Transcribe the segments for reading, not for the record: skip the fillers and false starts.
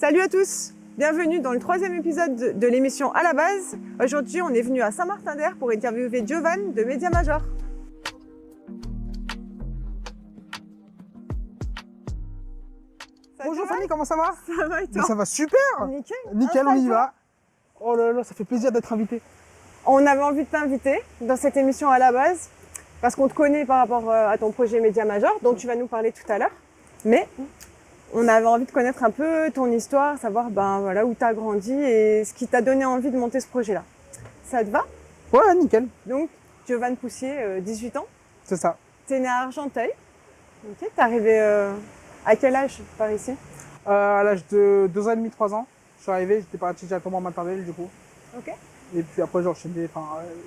Salut à tous, bienvenue dans le 3e épisode de l'émission À la base. Aujourd'hui, on est venu à Saint-Martin-d'Hères pour interviewer Giovanne de Média Major. Bonjour Fanny, comment ça va? Ça va et toi? Ça va super. Nickel. Nickel, on y va. Oh là là, ça fait plaisir d'être invité. On avait envie de t'inviter dans cette émission À la base parce qu'on te connaît par rapport à ton projet Média Major dont tu vas nous parler tout à l'heure. Mais on avait envie de connaître un peu ton histoire, savoir où tu as grandi et ce qui t'a donné envie de monter ce projet-là. Ça te va? Ouais, nickel. Donc, Giovanne Poussier, 18 ans. C'est ça. T'es né à Argenteuil. Ok. T'es arrivé à quel âge par ici? À l'âge de 2 ans et demi, 3 ans, je suis arrivé, j'étais parti directement en maternelle du coup. Ok. Et puis après, j'ai enchaîné,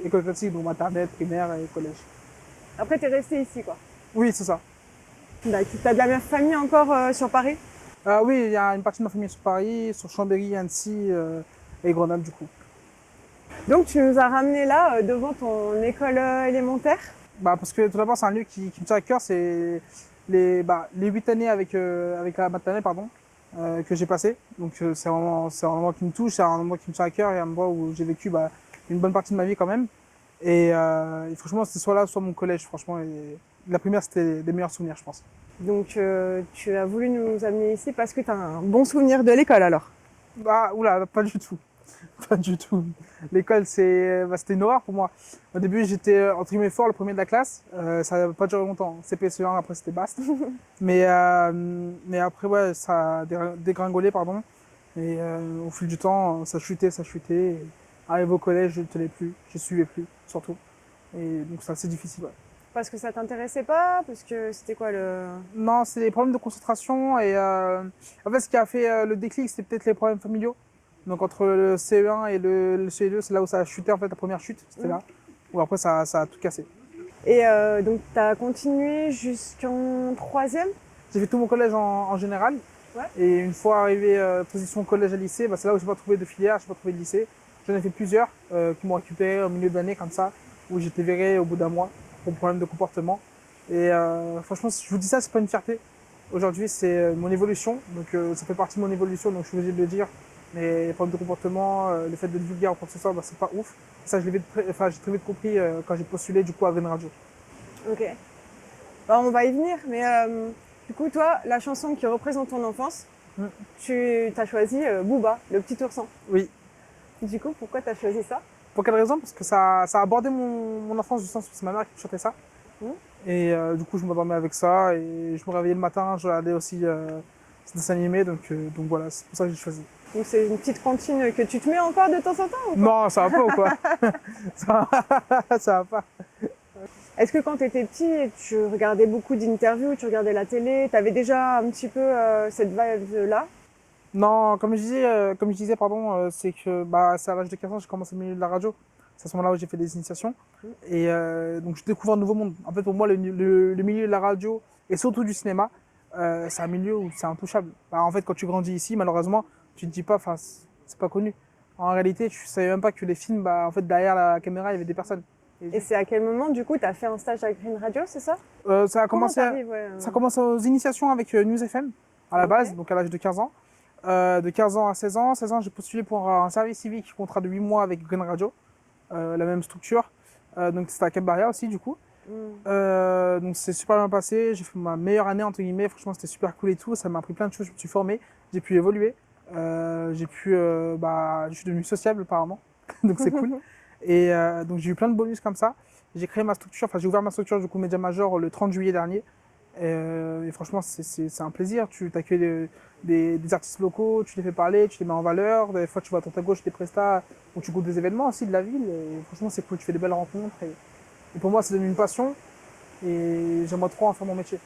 école classique, donc maternelle, primaire et collège. Après, t'es resté ici, quoi. Oui, c'est ça. T'as de la même famille encore sur Paris? Oui, il y a une partie de ma famille sur Paris, sur Chambéry, Annecy et Grenoble du coup. Donc, tu nous as ramené là, devant ton école élémentaire. Parce que tout d'abord, c'est un lieu qui me tient à cœur, c'est les 8 années avec la maternelle, que j'ai passé. Donc c'est un moment qui me touche, c'est un moment qui me tient à cœur et un moment où j'ai vécu une bonne partie de ma vie quand même. Et franchement, c'était soit là, soit mon collège, franchement. Et la primaire, c'était des meilleurs souvenirs, je pense. Donc, tu as voulu nous amener ici parce que tu as un bon souvenir de l'école alors? Oula, pas du tout. Pas du tout. L'école, c'était une horreur pour moi. Au début, j'étais entre guillemets fort, le premier de la classe. Ça n'a pas duré longtemps. CP, CE1, après c'était basta. mais après, ouais, ça a dégringolé, pardon. Et au fil du temps, ça chutait. Et arrivé au collège, je ne tenais plus, je ne suivais plus, surtout. Et donc c'est assez difficile. Ouais. Parce que ça t'intéressait pas? Parce que c'était quoi le... Non, c'est des problèmes de concentration. Et en fait, ce qui a fait le déclic, c'était peut-être les problèmes familiaux. Donc entre le CE1 et le CE2, c'est là où ça a chuté en fait, la première chute, c'était là. Où après ça a tout cassé. Et donc tu as continué jusqu'en 3e? J'ai fait tout mon collège en général. Ouais. Et une fois arrivé position collège à lycée, c'est là où j'ai pas trouvé de filière, j'ai pas trouvé de lycée. J'en ai fait plusieurs qui m'ont récupéré au milieu de l'année comme ça, où j'étais viré au bout d'un mois pour problème de comportement. Et franchement, si je vous dis ça, c'est pas une fierté. Aujourd'hui, c'est mon évolution, donc ça fait partie de mon évolution, donc je suis obligé de le dire. Mais les problèmes de comportement, le fait d'être vulgaire ou quoi que ce soit, c'est pas ouf. Ça, j'ai très vite compris quand j'ai postulé du coup à Green Radio. Ok. On va y venir, mais du coup, toi, la chanson qui représente ton enfance, tu as choisi Booba, le petit ourson. Oui. Du coup, pourquoi tu as choisi ça? Pour quelle raison? Parce que ça a abordé mon enfance du sens où c'est ma mère qui chantait ça. Et du coup, je m'endormais avec ça et je me réveillais le matin, je regardais aussi ce dessin animé, donc voilà, c'est pour ça que j'ai choisi. Donc c'est une petite comptine que tu te mets encore de temps en temps ou pas? Non, ça va pas ou quoi? Ça va pas. Est-ce que quand tu étais petit, tu regardais beaucoup d'interviews, tu regardais la télé, tu avais déjà un petit peu cette vibe-là? Non, comme je disais, pardon, c'est que c'est à l'âge de 15 ans que j'ai commencé le milieu de la radio. C'est à ce moment-là où j'ai fait des initiations. Et donc je découvre un nouveau monde. En fait, pour moi, le milieu de la radio et surtout du cinéma, c'est un milieu où c'est intouchable. En fait, quand tu grandis ici, malheureusement, tu te dis pas, c'est pas connu. En réalité, tu savais même pas que les films, en fait, derrière la caméra, il y avait des personnes. Et c'est à quel moment, du coup, tu as fait un stage à Green Radio, c'est ça? Ça a commencé aux initiations avec News FM, à la base, donc à l'âge de 15 ans. De 15 ans à 16 ans. 16 ans, j'ai postulé pour un service civique, contrat de 8 mois avec Green Radio, la même structure. Donc c'était à Cap-Barrière aussi, du coup. Donc c'est super bien passé. J'ai fait ma meilleure année, entre guillemets. Franchement, c'était super cool et tout. Ça m'a appris plein de choses. Je me suis formé, j'ai pu évoluer. Je suis devenu sociable apparemment, donc c'est cool. Et donc j'ai eu plein de bonus comme ça. J'ai ouvert ma structure du coup Média Major le 30 juillet dernier. Et franchement, c'est un plaisir. Tu accueilles des artistes locaux, tu les fais parler, tu les mets en valeur. Des fois, tu vas à droite à gauche des prestats où tu goûtes des événements aussi de la ville. Et franchement, c'est cool. Tu fais des belles rencontres. Et pour moi, c'est devenu une passion. Et j'aimerais trop en faire mon métier.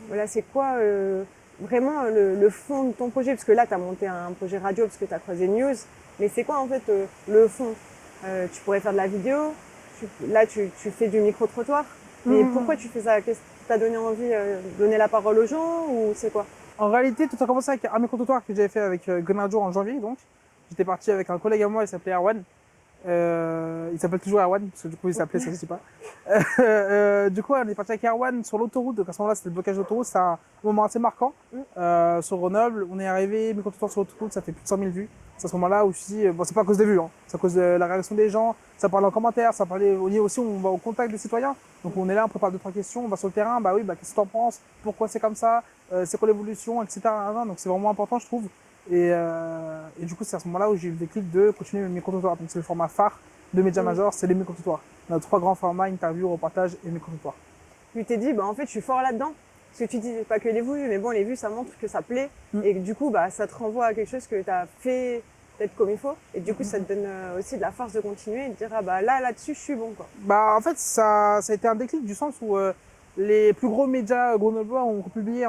Voilà, c'est quoi vraiment le fond de ton projet? Parce que là, tu as monté un projet radio parce que tu as croisé News. Mais c'est quoi en fait le fond? Tu pourrais faire de la vidéo. Là, tu fais du micro-trottoir. Mais pourquoi tu fais ça? Qu'est-ce qui t'a donné envie de donner la parole aux gens ou c'est quoi? En réalité, tout a commencé avec un micro-trottoir que j'avais fait avec Green Radio en janvier. Donc, j'étais parti avec un collègue à moi, il s'appelait Erwan. Il s'appelle toujours Erwan, parce que du coup, il s'appelait, ça ne sais pas. Du coup, on est parti avec Erwan sur l'autoroute. Donc à ce moment-là, c'était le blocage d'autoroute. C'était un moment assez marquant. Sur Grenoble, on est arrivé, micro-trottoir sur l'autoroute, ça fait plus de 100 000 vues. C'est à ce moment-là où je me suis dit, bon, c'est pas à cause des vues, hein. C'est à cause de la réaction des gens. Ça parlait en commentaire, ça parlait aussi, on va au contact des citoyens. Donc on est là, on prépare 2-3 questions, on va sur le terrain. Bah oui, bah, qu'est-ce que t'en penses? Pourquoi c'est comme ça? C'est quoi l'évolution, etc. Donc c'est vraiment important, je trouve. Et du coup, c'est à ce moment-là où j'ai eu le déclic de continuer mes micro-trottoirs. Donc c'est le format phare de Média Major, c'est les micro-trottoirs. On a 3 grands formats, interview, reportage et micro-trottoir. Tu t'es dit, bah en fait, je suis fort là-dedans. Parce que tu dis pas que les vues, mais bon, les vues, ça montre que ça plaît. Et que, du coup, bah, ça te renvoie à quelque chose que tu as fait peut-être comme il faut. Et du coup, ça te donne aussi de la force de continuer et de dire, ah bah là-dessus, je suis bon, quoi. Bah, en fait, ça a été un déclic du sens où les plus gros médias grenoblois ont publié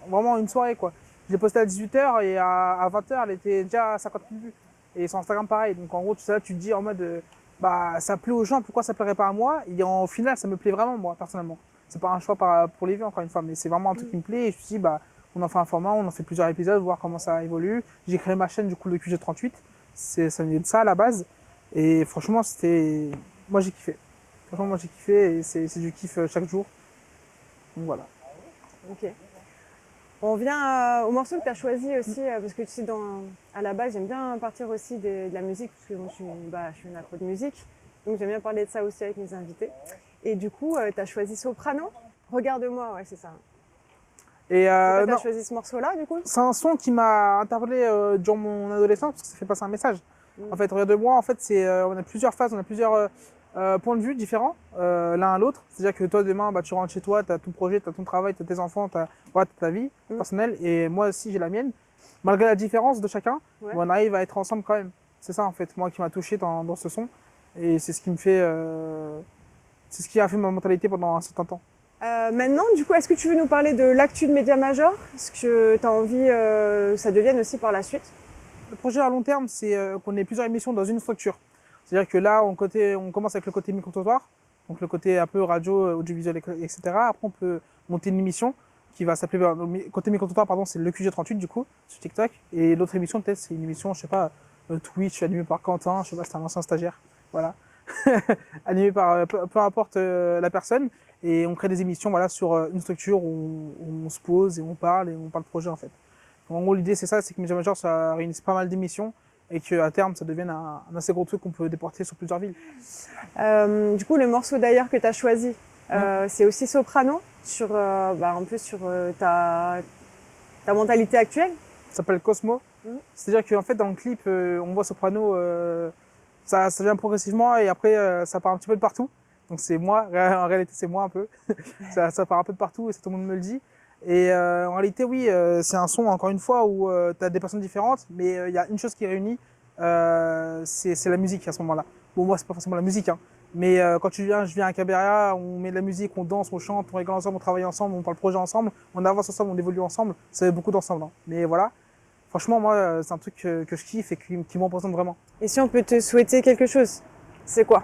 vraiment une soirée, quoi. Je l'ai posté à 18h et à 20h, elle était déjà à 50 000 vues. Et sur Instagram, pareil. Donc, en gros, tu sais, là, tu te dis en mode, bah, ça plaît aux gens, pourquoi ça plairait pas à moi? Et au final, ça me plaît vraiment, moi, personnellement. C'est pas un choix pour les vues, encore une fois, mais c'est vraiment un truc qui me plaît. Et je me suis dit, bah, on en fait un format, on en fait plusieurs épisodes, voir comment ça évolue. J'ai créé ma chaîne, du coup, le QG38. Ça vient de ça, à la base. Et franchement, moi, j'ai kiffé. Franchement, moi, j'ai kiffé et c'est du kiff chaque jour. Donc, voilà. Ok. On vient au morceau que tu as choisi aussi, parce que tu sais, à la base, j'aime bien partir aussi de la musique, parce que moi, je suis une accro de musique. Donc, j'aime bien parler de ça aussi avec mes invités. Et du coup, tu as choisi Soprano. Regarde-moi, ouais, c'est ça. Et tu as choisi ce morceau-là, du coup? C'est un son qui m'a interpellé durant mon adolescence, parce que ça fait passer un message. En fait, regarde-moi, en fait, on a plusieurs phases, on a plusieurs points de vue différents, l'un à l'autre. C'est-à-dire que toi, demain, bah, tu rentres chez toi, tu as ton projet, tu as ton travail, tu as tes enfants, tu as ta vie personnelle, et moi aussi, j'ai la mienne. Malgré la différence de chacun, on arrive à être ensemble quand même. C'est ça, en fait, moi, qui m'a touché dans ce son. Et c'est ce qui me fait... c'est ce qui a fait ma mentalité pendant un certain temps. Maintenant, du coup, est-ce que tu veux nous parler de l'actu de Média Major? Est-ce que tu as envie que ça devienne aussi par la suite? Le projet à long terme, c'est qu'on ait plusieurs émissions dans une structure. C'est-à-dire que là, on commence avec le côté micro-trottoir, donc le côté un peu radio, audiovisuel, etc. Après, on peut monter une émission qui va s'appeler, côté micro-trottoir, pardon, c'est le QG38 du coup, sur TikTok. Et l'autre émission, peut-être, c'est une émission, je sais pas, Twitch, animée par Quentin, je sais pas, c'est un ancien stagiaire. Voilà. Animé par peu importe la personne. Et on crée des émissions voilà, sur une structure où on se pose et on parle de projet en fait. En gros, l'idée, c'est ça, c'est que Média Major, ça réunisse pas mal d'émissions et qu'à terme, ça devienne un assez gros truc qu'on peut déporter sur plusieurs villes. Du coup, le morceau d'ailleurs que tu as choisi, c'est aussi Soprano, un peu sur ta mentalité actuelle. Ça s'appelle Cosmo. C'est-à-dire qu'en fait, dans le clip, on voit Soprano, ça vient progressivement et après, ça part un petit peu de partout. Donc c'est moi, en réalité, c'est moi un peu. ça part un peu de partout et tout le monde me le dit. Et en réalité, oui, c'est un son, encore une fois, où tu as des personnes différentes, mais il y a une chose qui réunit, c'est la musique à ce moment-là. Bon, moi, c'est pas forcément la musique, hein, mais quand je viens à Caberia, on met de la musique, on danse, on chante, on rigole ensemble, on travaille ensemble, on parle projet ensemble, on avance ensemble, on évolue ensemble, c'est beaucoup d'ensemble. Hein. Mais voilà, franchement, moi, c'est un truc que je kiffe et qui me représente vraiment. Et si on peut te souhaiter quelque chose, c'est quoi?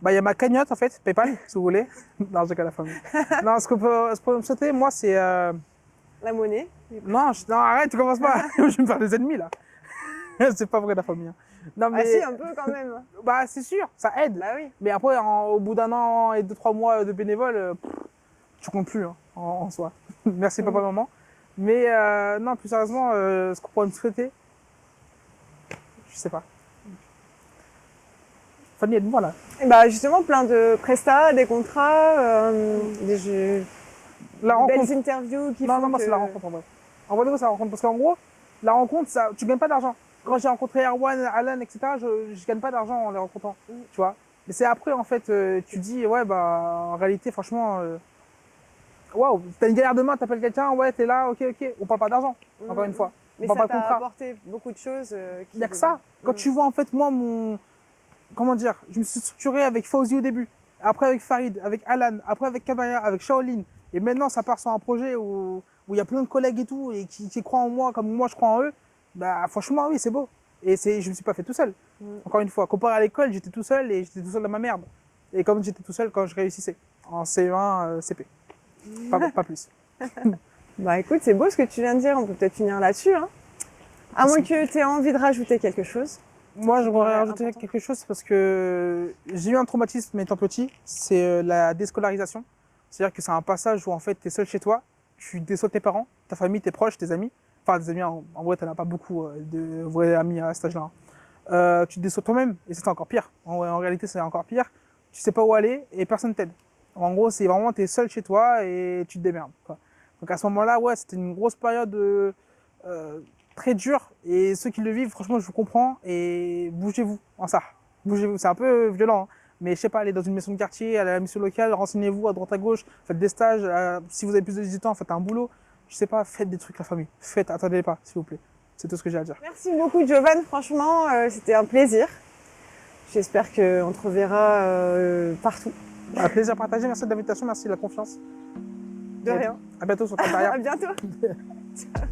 Bah, y a ma cagnotte, en fait, PayPal, si vous voulez. Non, j'ai qu'à la famille. Non, ce qu'on peut me souhaiter, moi, c'est... La monnaie. Non, arrête, tu commences pas. Je vais me faire des ennemis, là. C'est pas vrai, la famille. Hein. Non, mais... Ah si, un peu quand même. Bah, c'est sûr, ça aide. Bah oui. Mais après, au bout d'un an et 2-3 mois de bénévole, tu comptes plus, hein, en soi. Merci, papa, maman. Mais non, plus sérieusement, ce qu'on pourrait me souhaiter, je sais pas. Fanny, aide-moi là. Et bah justement, plein de prestats, des contrats, des belles interviews qui font moi, c'est la rencontre en vrai. En vrai, c'est la rencontre. Parce qu'en gros, la rencontre, tu gagnes pas d'argent. Quand j'ai rencontré Erwan, Alan, etc., je gagne pas d'argent en les rencontrant. Tu vois. Mais c'est après, en fait, tu dis, ouais, bah, en réalité, franchement, waouh, t'as une galère de main, t'appelles quelqu'un, ouais, t'es là, ok. On parle pas d'argent, encore une fois. Mais ça t'a apporté beaucoup de choses. Il y a que ça. Quand tu vois, en fait, moi, comment dire, je me suis structuré avec Fauzi au début, après avec Farid, avec Alan, après avec Kabaya, avec Shaolin, et maintenant ça part sur un projet où il y a plein de collègues et tout, et qui croient en moi comme moi je crois en eux, bah franchement oui c'est beau. Et je me suis pas fait tout seul. Encore une fois, comparé à l'école, j'étais tout seul et j'étais tout seul dans ma merde. Et comme j'étais tout seul quand je réussissais, en CE1, CP. Pas plus. Bah écoute, c'est beau ce que tu viens de dire, on peut peut-être finir là-dessus. Hein. À moins que tu aies envie de rajouter quelque chose. Moi, je voudrais paraît rajouter important. quelque chose parce que j'ai eu un traumatisme étant petit, c'est la déscolarisation. C'est-à-dire que c'est un passage où en fait tu es seul chez toi, tu déçois tes parents, ta famille, tes proches, tes amis. Enfin, des amis, en vrai, tu n'en as pas beaucoup de vrais amis à cet âge-là. Hein. Tu te déçois toi-même et c'est encore pire. En réalité, c'est encore pire. Tu sais pas où aller et personne t'aide. En gros, c'est vraiment, tu es seul chez toi et tu te démerdes, quoi. Donc à ce moment-là, ouais, c'était une grosse période euh, très dure. Et ceux qui le vivent, franchement, je vous comprends. Et bougez-vous en ça. Bougez-vous. C'est un peu violent, hein. Mais je sais pas, allez dans une maison de quartier, allez à la mission locale, renseignez-vous à droite à gauche, faites des stages. Si vous avez plus de temps, faites un boulot. Je sais pas, faites des trucs la famille. Faites, attendez pas, s'il vous plaît. C'est tout ce que j'ai à dire. Merci beaucoup, Jovan. Franchement, c'était un plaisir. J'espère qu'on te reverra partout. Un plaisir partagé. Merci de l'invitation, merci de la confiance. De rien. À bientôt sur ta carrière. À bientôt. Ciao.